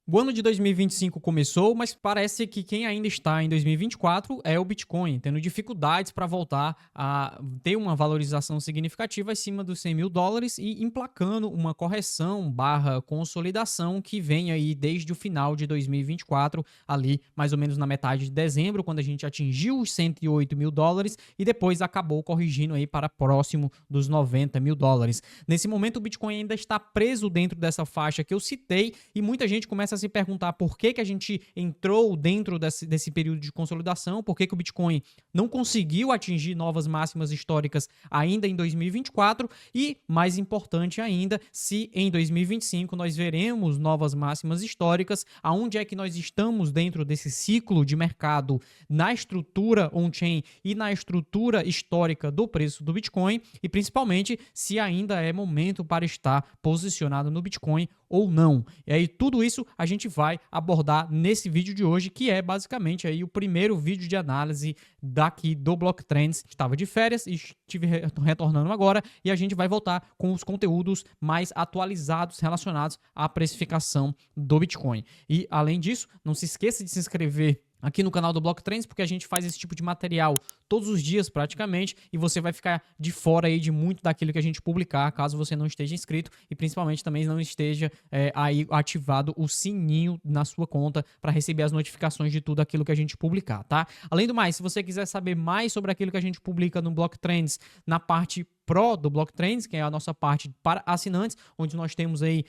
O ano de 2025 começou, mas parece que quem ainda está em 2024 é o Bitcoin, tendo dificuldades para voltar a ter uma valorização significativa acima dos US$ 100.000 e emplacando uma correção barra consolidação que vem aí desde o final de 2024, ali mais ou menos na metade de dezembro, quando a gente atingiu os US$ 108.000 e depois acabou corrigindo aí para próximo dos US$ 90.000. Nesse momento o Bitcoin ainda está preso dentro dessa faixa que eu citei e muita gente começa a se perguntar por que a gente entrou dentro desse período de consolidação, por que o Bitcoin não conseguiu atingir novas máximas históricas ainda em 2024 e, mais importante ainda, se em 2025 nós veremos novas máximas históricas, aonde é que nós estamos dentro desse ciclo de mercado na estrutura on-chain e na estrutura histórica do preço do Bitcoin e principalmente se ainda é momento para estar posicionado no Bitcoin ou não. E aí tudo isso a gente vai abordar nesse vídeo de hoje, que é basicamente aí o primeiro vídeo de análise daqui do Block Trends. Estava de férias e estive retornando agora e a gente vai voltar com os conteúdos mais atualizados relacionados à precificação do Bitcoin. E além disso, não se esqueça de se inscrever aqui no canal do Block Trends, porque a gente faz esse tipo de material todos os dias praticamente e você vai ficar de fora aí de muito daquilo que a gente publicar, caso você não esteja inscrito e principalmente também não esteja aí ativado o sininho na sua conta para receber as notificações de tudo aquilo que a gente publicar, tá? Além do mais, se você quiser saber mais sobre aquilo que a gente publica no Block Trends, na parte Pro do Block Trends, que é a nossa parte para assinantes, onde nós temos aí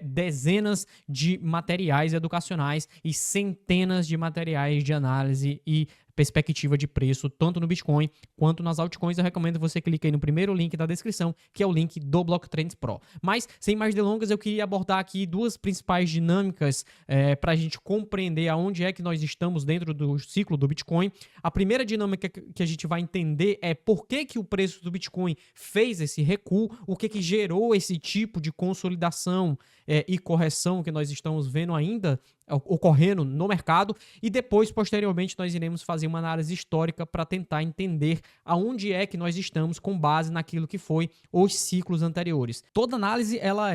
dezenas de materiais educacionais e centenas de materiais de análise e perspectiva de preço, tanto no Bitcoin quanto nas altcoins. Eu recomendo que você clique aí no primeiro link da descrição, que é o link do Block Trends Pro. Mas, sem mais delongas, eu queria abordar aqui duas principais dinâmicas para a gente compreender aonde é que nós estamos dentro do ciclo do Bitcoin. A primeira dinâmica que a gente vai entender é por que o preço do Bitcoin fez esse recuo, o que gerou esse tipo de consolidação e correção que nós estamos vendo ainda ocorrendo no mercado e depois, posteriormente, nós iremos fazer uma análise histórica para tentar entender aonde é que nós estamos com base naquilo que foi os ciclos anteriores. Toda análise ela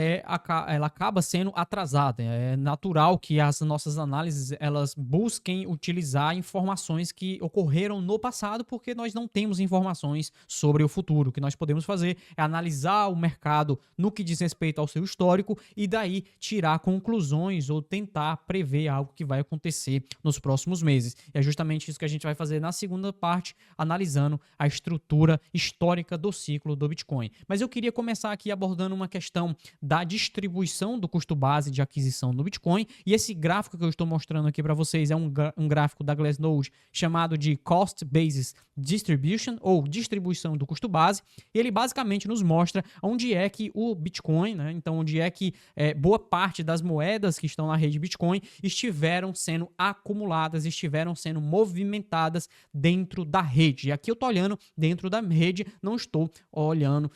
acaba sendo atrasada, é natural que as nossas análises elas busquem utilizar informações que ocorreram no passado porque nós não temos informações sobre o futuro. O que nós podemos fazer é analisar o mercado no que diz respeito ao seu histórico e daí tirar conclusões ou tentar prever algo que vai acontecer nos próximos meses. E é justamente isso que a gente vai fazer na segunda parte, analisando a estrutura histórica do ciclo do Bitcoin. Mas eu queria começar aqui abordando uma questão da distribuição do custo base de aquisição do Bitcoin, e esse gráfico que eu estou mostrando aqui para vocês é um gráfico da Glassnode chamado de Cost Basis Distribution, ou distribuição do custo base. Ele basicamente nos mostra onde é que o Bitcoin, né, então onde é que boa parte das moedas que estão na rede Bitcoin estiveram sendo acumuladas, estiveram sendo movimentadas dentro da rede. E aqui eu estou olhando dentro da rede, não estou olhando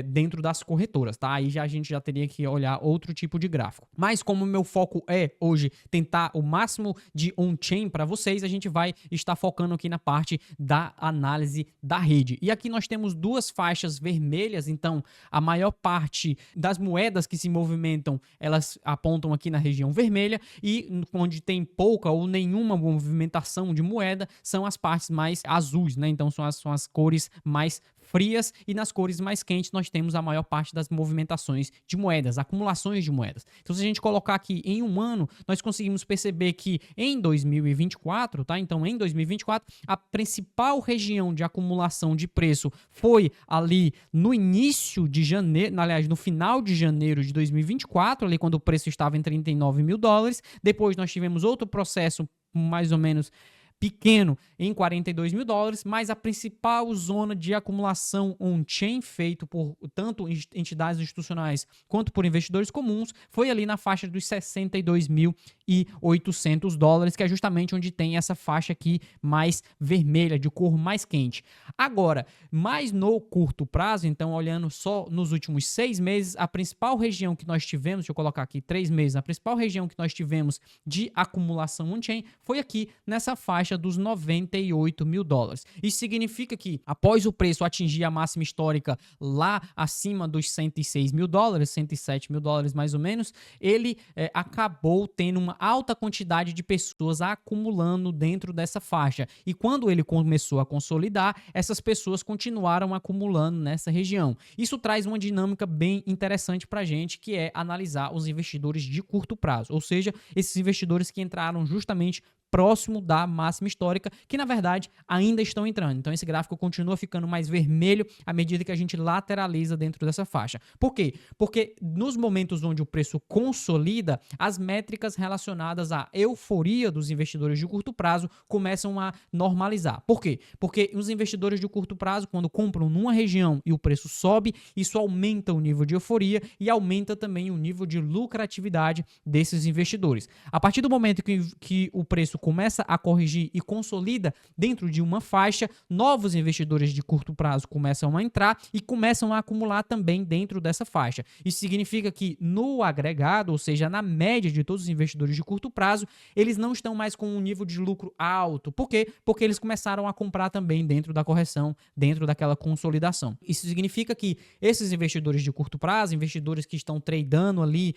dentro das corretoras, tá? Aí a gente já teria que olhar outro tipo de gráfico. Mas como o meu foco é hoje tentar o máximo de on-chain para vocês, a gente vai estar focando aqui na parte da análise da rede. E aqui nós temos duas faixas vermelhas, então a maior parte das moedas que se movimentam, elas apontam aqui na região vermelha, e onde tem pouca ou nenhuma movimentação de moeda são as partes mais azuis, né? Então são as cores mais frias, e nas cores mais quentes nós temos a maior parte das movimentações de moedas, acumulações de moedas. Então se a gente colocar aqui em um ano, nós conseguimos perceber que em 2024, tá? Então em 2024, a principal região de acumulação de preço foi ali no início de janeiro, aliás, no final de janeiro de 2024, ali quando o preço estava em US$ 39.000. Depois nós tivemos outro processo mais ou menos pequeno em US$ 42.000, mas a principal zona de acumulação on-chain feito por tanto entidades institucionais quanto por investidores comuns foi ali na faixa dos US$ 62.800, que é justamente onde tem essa faixa aqui mais vermelha, de cor mais quente. Agora, mais no curto prazo, então olhando só nos últimos 6 meses, a principal região que nós tivemos, deixa eu colocar aqui 3 meses, a principal região que nós tivemos de acumulação on-chain foi aqui nessa faixa faixa dos 98 mil dólares. Isso significa que, após o preço atingir a máxima histórica lá acima dos 106 mil dólares, 107 mil dólares mais ou menos, ele acabou tendo uma alta quantidade de pessoas acumulando dentro dessa faixa. E quando ele começou a consolidar, essas pessoas continuaram acumulando nessa região. Isso traz uma dinâmica bem interessante para a gente, que é analisar os investidores de curto prazo, ou seja, esses investidores que entraram justamente próximo da máxima histórica, que na verdade ainda estão entrando. Então esse gráfico continua ficando mais vermelho à medida que a gente lateraliza dentro dessa faixa. Por quê? Porque nos momentos onde o preço consolida, as métricas relacionadas à euforia dos investidores de curto prazo começam a normalizar. Por quê? Porque os investidores de curto prazo, quando compram numa região e o preço sobe, isso aumenta o nível de euforia e aumenta também o nível de lucratividade desses investidores. A partir do momento que o preço começa a corrigir e consolida dentro de uma faixa, novos investidores de curto prazo começam a entrar e começam a acumular também dentro dessa faixa. Isso significa que no agregado, ou seja, na média de todos os investidores de curto prazo, eles não estão mais com um nível de lucro alto. Por quê? Porque eles começaram a comprar também dentro da correção, dentro daquela consolidação. Isso significa que esses investidores de curto prazo, investidores que estão tradando ali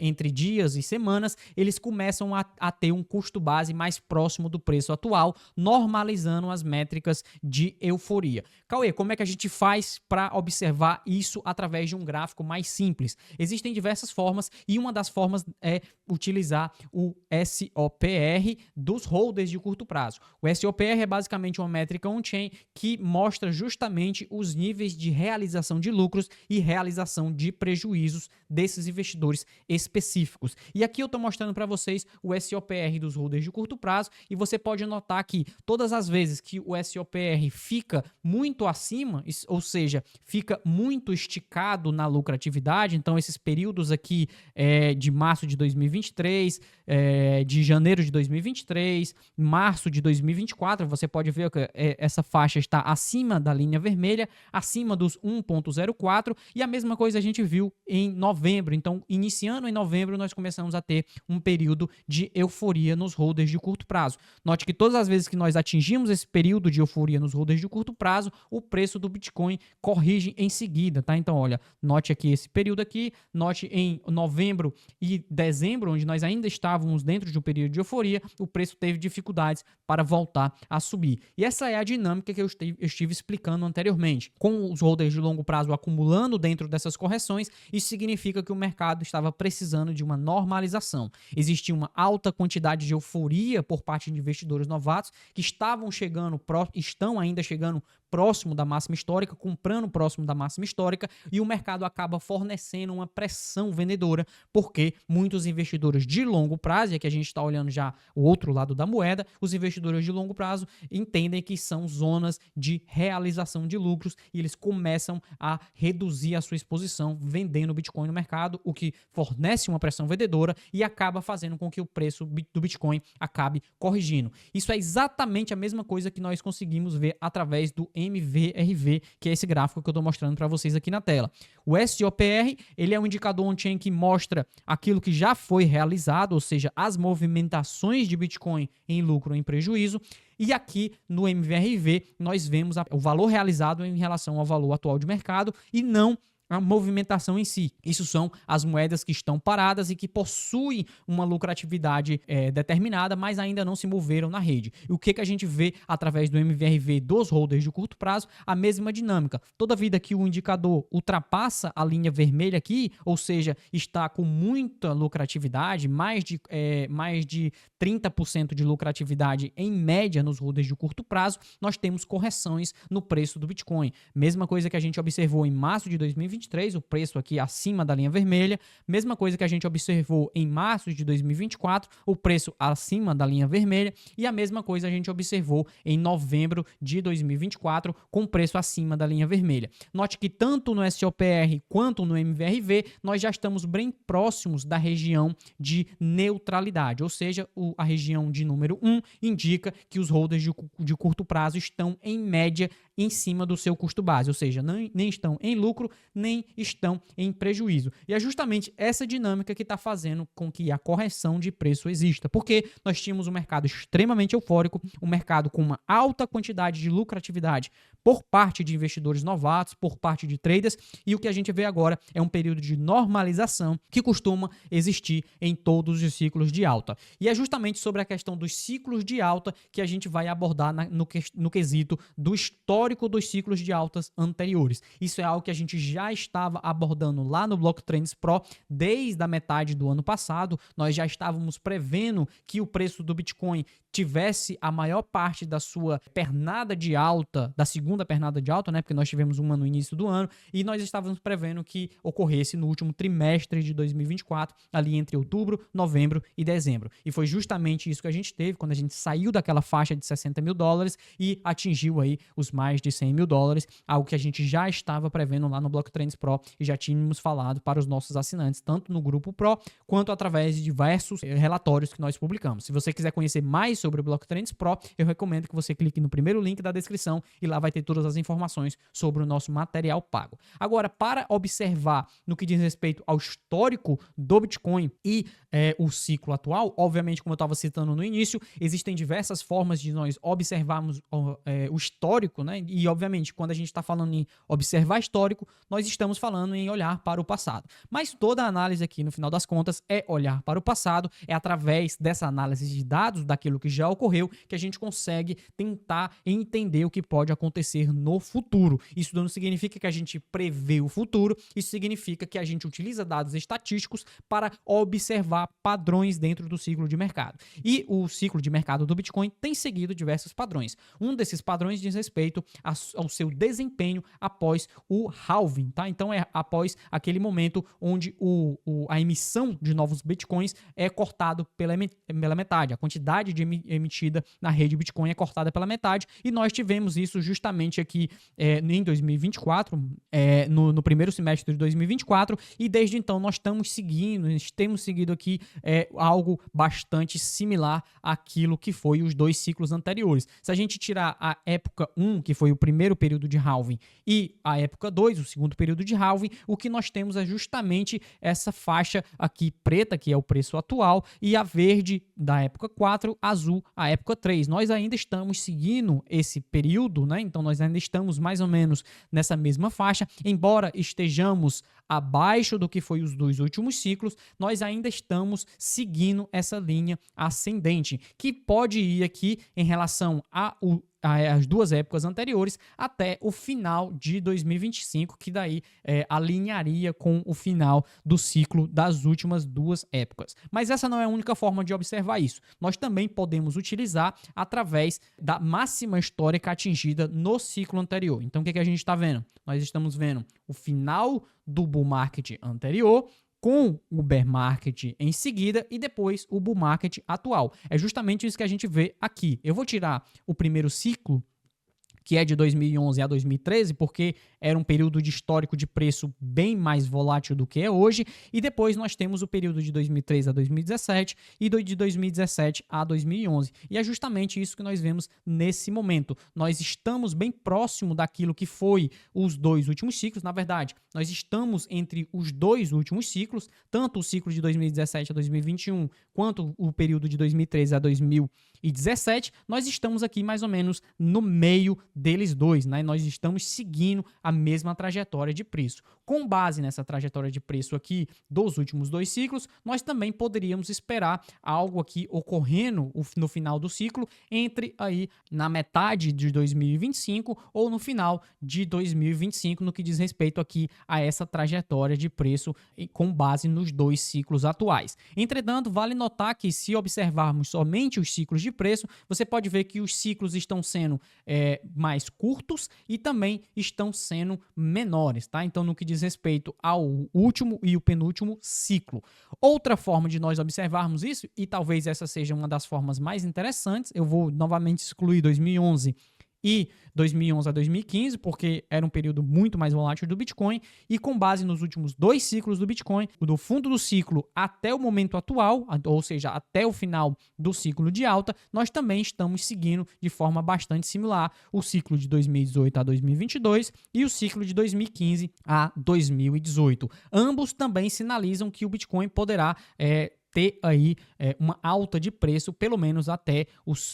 entre dias e semanas, eles começam a ter um custo base mais próximo do preço atual, normalizando as métricas de euforia. Cauê, como é que a gente faz para observar isso através de um gráfico mais simples? Existem diversas formas e uma das formas é utilizar o SOPR dos holders de curto prazo. O SOPR é basicamente uma métrica on-chain que mostra justamente os níveis de realização de lucros e realização de prejuízos desses investidores específicos. E aqui eu estou mostrando para vocês o SOPR dos holders de curto prazo e você pode notar que todas as vezes que o SOPR fica muito acima, ou seja, fica muito esticado na lucratividade, então esses períodos aqui de março de 2023, de janeiro de 2023, março de 2024, você pode ver que essa faixa está acima da linha vermelha, acima dos 1.04 e a mesma coisa a gente viu em novembro. Então, iniciando em novembro, nós começamos a ter um período de euforia nos holders de curto prazo. Note que todas as vezes que nós atingimos esse período de euforia nos holders de curto prazo, o preço do Bitcoin corrige em seguida, tá? Então, olha, note aqui esse período aqui, note em novembro e dezembro, onde nós ainda estávamos dentro de um período de euforia, o preço teve dificuldades para voltar a subir. E essa é a dinâmica que eu estive explicando anteriormente. Com os holders de longo prazo acumulando dentro dessas correções, isso significa que o mercado estava precisando de uma normalização. Existia uma alta quantidade de euforia por parte de investidores novatos que estão ainda chegando próximo da máxima histórica, comprando próximo da máxima histórica, e o mercado acaba fornecendo uma pressão vendedora, porque muitos investidores de longo prazo, e aqui a gente está olhando já o outro lado da moeda, os investidores de longo prazo entendem que são zonas de realização de lucros e eles começam a reduzir a sua exposição vendendo Bitcoin no mercado, o que fornece uma pressão vendedora e acaba fazendo com que o preço do Bitcoin acabe corrigindo. Isso é exatamente a mesma coisa que nós conseguimos ver através do MVRV, que é esse gráfico que eu estou mostrando para vocês aqui na tela. O SOPR, ele é um indicador on-chain que mostra aquilo que já foi realizado, ou seja, as movimentações de Bitcoin em lucro ou em prejuízo. E aqui no MVRV nós vemos o valor realizado em relação ao valor atual de mercado e não a movimentação em si. Isso são as moedas que estão paradas e que possuem uma lucratividade determinada, mas ainda não se moveram na rede. E o que a gente vê através do MVRV dos holders de curto prazo? A mesma dinâmica. Toda vida que o indicador ultrapassa a linha vermelha aqui, ou seja, está com muita lucratividade, mais de 30% de lucratividade em média nos holders de curto prazo, nós temos correções no preço do Bitcoin. Mesma coisa que a gente observou em março de 2023, o preço aqui acima da linha vermelha. Mesma coisa que a gente observou em março de 2024, o preço acima da linha vermelha. E a mesma coisa a gente observou em novembro de 2024, com preço acima da linha vermelha. Note que tanto no SOPR quanto no MVRV, nós já estamos bem próximos da região de neutralidade, ou seja, a região de número 1 indica que os holders de curto prazo estão, em média, em cima do seu custo base, ou seja, nem estão em lucro, nem estão em prejuízo. E é justamente essa dinâmica que está fazendo com que a correção de preço exista, porque nós tínhamos um mercado extremamente eufórico, um mercado com uma alta quantidade de lucratividade por parte de investidores novatos, por parte de traders, e o que a gente vê agora é um período de normalização que costuma existir em todos os ciclos de alta. E é justamente sobre a questão dos ciclos de alta que a gente vai abordar no quesito do histórico dos ciclos de altas anteriores. Isso é algo que a gente já estava abordando lá no Block Trends Pro desde a metade do ano passado. Nós já estávamos prevendo que o preço do Bitcoin tivesse a maior parte da sua pernada de alta, da segunda pernada de alta, né? Porque nós tivemos uma no início do ano, e nós estávamos prevendo que ocorresse no último trimestre de 2024, ali entre outubro, novembro e dezembro. E foi justamente isso que a gente teve quando a gente saiu daquela faixa de 60 mil dólares e atingiu aí os mais de 100 mil dólares, algo que a gente já estava prevendo lá no Block Trends Pro e já tínhamos falado para os nossos assinantes, tanto no grupo Pro quanto através de diversos relatórios que nós publicamos. Se você quiser conhecer mais sobre o Block Trends Pro, eu recomendo que você clique no primeiro link da descrição e lá vai ter todas as informações sobre o nosso material pago. Agora, para observar no que diz respeito ao histórico do Bitcoin e o ciclo atual, obviamente, como eu estava citando no início, existem diversas formas de nós observarmos o histórico, né? E, obviamente, quando a gente está falando em observar histórico, nós estamos falando em olhar para o passado. Mas toda a análise aqui, no final das contas, é olhar para o passado, é através dessa análise de dados, daquilo que já ocorreu, que a gente consegue tentar entender o que pode acontecer no futuro. Isso não significa que a gente prevê o futuro, isso significa que a gente utiliza dados estatísticos para observar padrões dentro do ciclo de mercado. E o ciclo de mercado do Bitcoin tem seguido diversos padrões. Um desses padrões diz respeito ao seu desempenho após o halving, tá? Então é após aquele momento onde a emissão de novos Bitcoins é cortado pela metade. A quantidade de emitida na rede Bitcoin é cortada pela metade, e nós tivemos isso justamente aqui em 2024, no primeiro semestre de 2024, e desde então nós temos seguido aqui algo bastante similar àquilo que foi os dois ciclos anteriores. Se a gente tirar a época 1, que foi o primeiro período de halving, e a época 2, o segundo período de halving, o que nós temos é justamente essa faixa aqui preta, que é o preço atual, e a verde da época 4, azul a época 3. Nós ainda estamos seguindo esse período, né? Então nós ainda estamos mais ou menos nessa mesma faixa, embora estejamos abaixo do que foi os dois últimos ciclos, nós ainda estamos seguindo essa linha ascendente, que pode ir aqui em relação as duas épocas anteriores até o final de 2025, que daí alinharia com o final do ciclo das últimas duas épocas. Mas essa não é a única forma de observar isso. Nós também podemos utilizar através da máxima histórica atingida no ciclo anterior. Então o que a gente está vendo? Nós estamos vendo o final do bull market anterior, com o bear market em seguida e depois o bull market atual. É justamente isso que a gente vê aqui. Eu vou tirar o primeiro ciclo, que é de 2011 a 2013, porque era um período de histórico de preço bem mais volátil do que é hoje, e depois nós temos o período de 2013 a 2017 e de 2017 a 2011. E é justamente isso que nós vemos nesse momento. Nós estamos bem próximo daquilo que foi os dois últimos ciclos. Na verdade, nós estamos entre os dois últimos ciclos, tanto o ciclo de 2017 a 2021, quanto o período de 2013 a 2017. Nós estamos aqui mais ou menos no meio deles dois, né? Nós estamos seguindo a mesma trajetória de preço. Com base nessa trajetória de preço aqui dos últimos dois ciclos, nós também poderíamos esperar algo aqui ocorrendo no final do ciclo, entre aí na metade de 2025 ou no final de 2025, no que diz respeito aqui a essa trajetória de preço com base nos dois ciclos atuais. Entretanto, vale notar que se observarmos somente os ciclos de preço, você pode ver que os ciclos estão sendo mais curtos e também estão sendo menores, tá? Então, no que diz respeito ao último e o penúltimo ciclo. Outra forma de nós observarmos isso, e talvez essa seja uma das formas mais interessantes, eu vou novamente excluir 2011 e 2011 a 2015, porque era um período muito mais volátil do Bitcoin, e com base nos últimos 2 ciclos do Bitcoin, do fundo do ciclo até o momento atual, ou seja, até o final do ciclo de alta, nós também estamos seguindo de forma bastante similar o ciclo de 2018 a 2022 e o ciclo de 2015 a 2018. Ambos também sinalizam que o Bitcoin poderá ter aí uma alta de preço, pelo menos até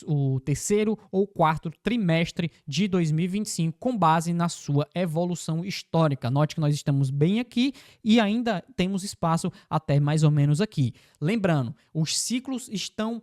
o terceiro ou quarto trimestre de 2025, com base na sua evolução histórica. Note que nós estamos bem aqui e ainda temos espaço até mais ou menos aqui. Lembrando, os ciclos estão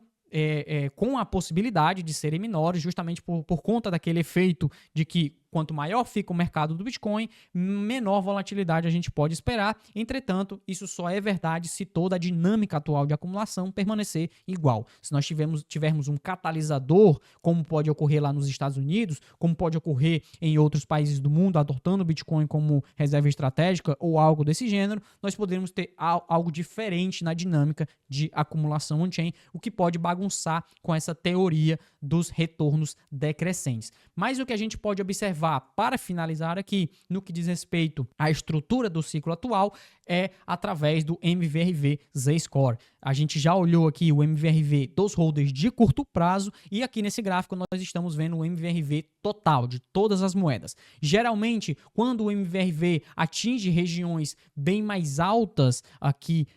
com a possibilidade de serem menores, justamente por conta daquele efeito de que quanto maior fica o mercado do Bitcoin, menor volatilidade a gente pode esperar. Entretanto, isso só é verdade se toda a dinâmica atual de acumulação permanecer igual. Se nós tivermos um catalisador, como pode ocorrer lá nos Estados Unidos, como pode ocorrer em outros países do mundo, adotando o Bitcoin como reserva estratégica ou algo desse gênero, nós poderemos ter algo diferente na dinâmica de acumulação on-chain, o que pode bagunçar com essa teoria dos retornos decrescentes. Mas o que a gente pode observar para finalizar aqui, no que diz respeito à estrutura do ciclo atual, é através do MVRV Z-Score. A gente já olhou aqui o MVRV dos holders de curto prazo e aqui nesse gráfico nós estamos vendo o MVRV total de todas as moedas. Geralmente, quando o MVRV atinge regiões bem mais altas aqui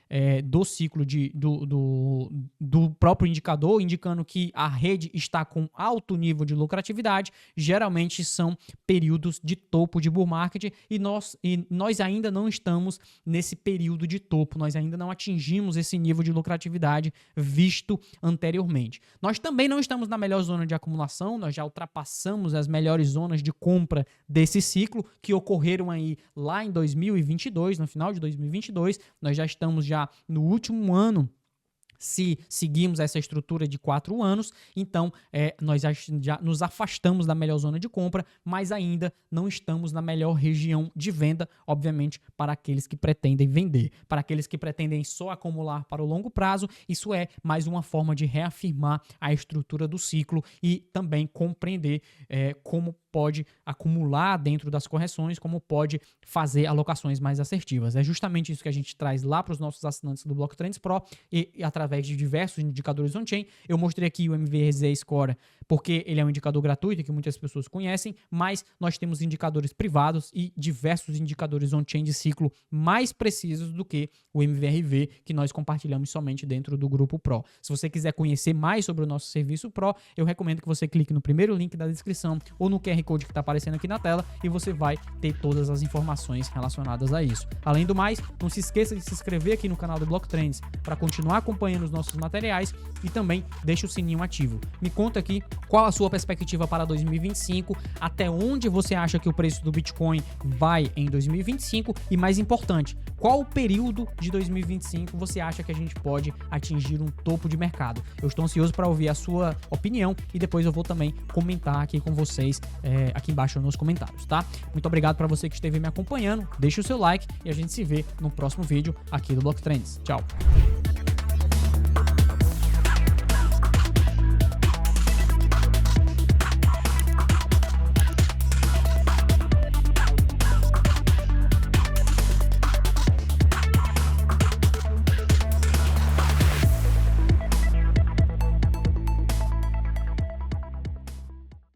do ciclo do próprio indicador, indicando que a rede está com alto nível de lucratividade, geralmente são períodos de topo de bull market e nós ainda não estamos nesse período de topo, nós ainda não atingimos esse nível de lucratividade visto anteriormente. Nós também não estamos na melhor zona de acumulação, nós já ultrapassamos as melhores zonas de compra desse ciclo que ocorreram aí lá em 2022, no final de 2022, nós já estamos no último ano. Se seguimos essa estrutura de 4 anos, então nós já nos afastamos da melhor zona de compra, mas ainda não estamos na melhor região de venda, obviamente, para aqueles que pretendem vender. Para aqueles que pretendem só acumular para o longo prazo, isso é mais uma forma de reafirmar a estrutura do ciclo e também compreender como pode acumular dentro das correções, como pode fazer alocações mais assertivas. É justamente isso que a gente traz lá para os nossos assinantes do Block Trends Pro e através de diversos indicadores on-chain. Eu mostrei aqui o MVRV Score porque ele é um indicador gratuito que muitas pessoas conhecem, mas nós temos indicadores privados e diversos indicadores on-chain de ciclo mais precisos do que o MVRV que nós compartilhamos somente dentro do Grupo Pro. Se você quiser conhecer mais sobre o nosso serviço Pro, eu recomendo que você clique no primeiro link da descrição ou no QR Code que está aparecendo aqui na tela e você vai ter todas as informações relacionadas a isso. Além do mais, não se esqueça de se inscrever aqui no canal do Block Trends para continuar acompanhando os nossos materiais e também deixe o sininho ativo. Me conta aqui qual a sua perspectiva para 2025, até onde você acha que o preço do Bitcoin vai em 2025 e, mais importante, qual período de 2025 você acha que a gente pode atingir um topo de mercado. Eu estou ansioso para ouvir a sua opinião e depois eu vou também comentar aqui com vocês aqui embaixo nos comentários, tá? Muito obrigado para você que esteve me acompanhando, deixe o seu like e a gente se vê no próximo vídeo aqui do Block Trends. Tchau!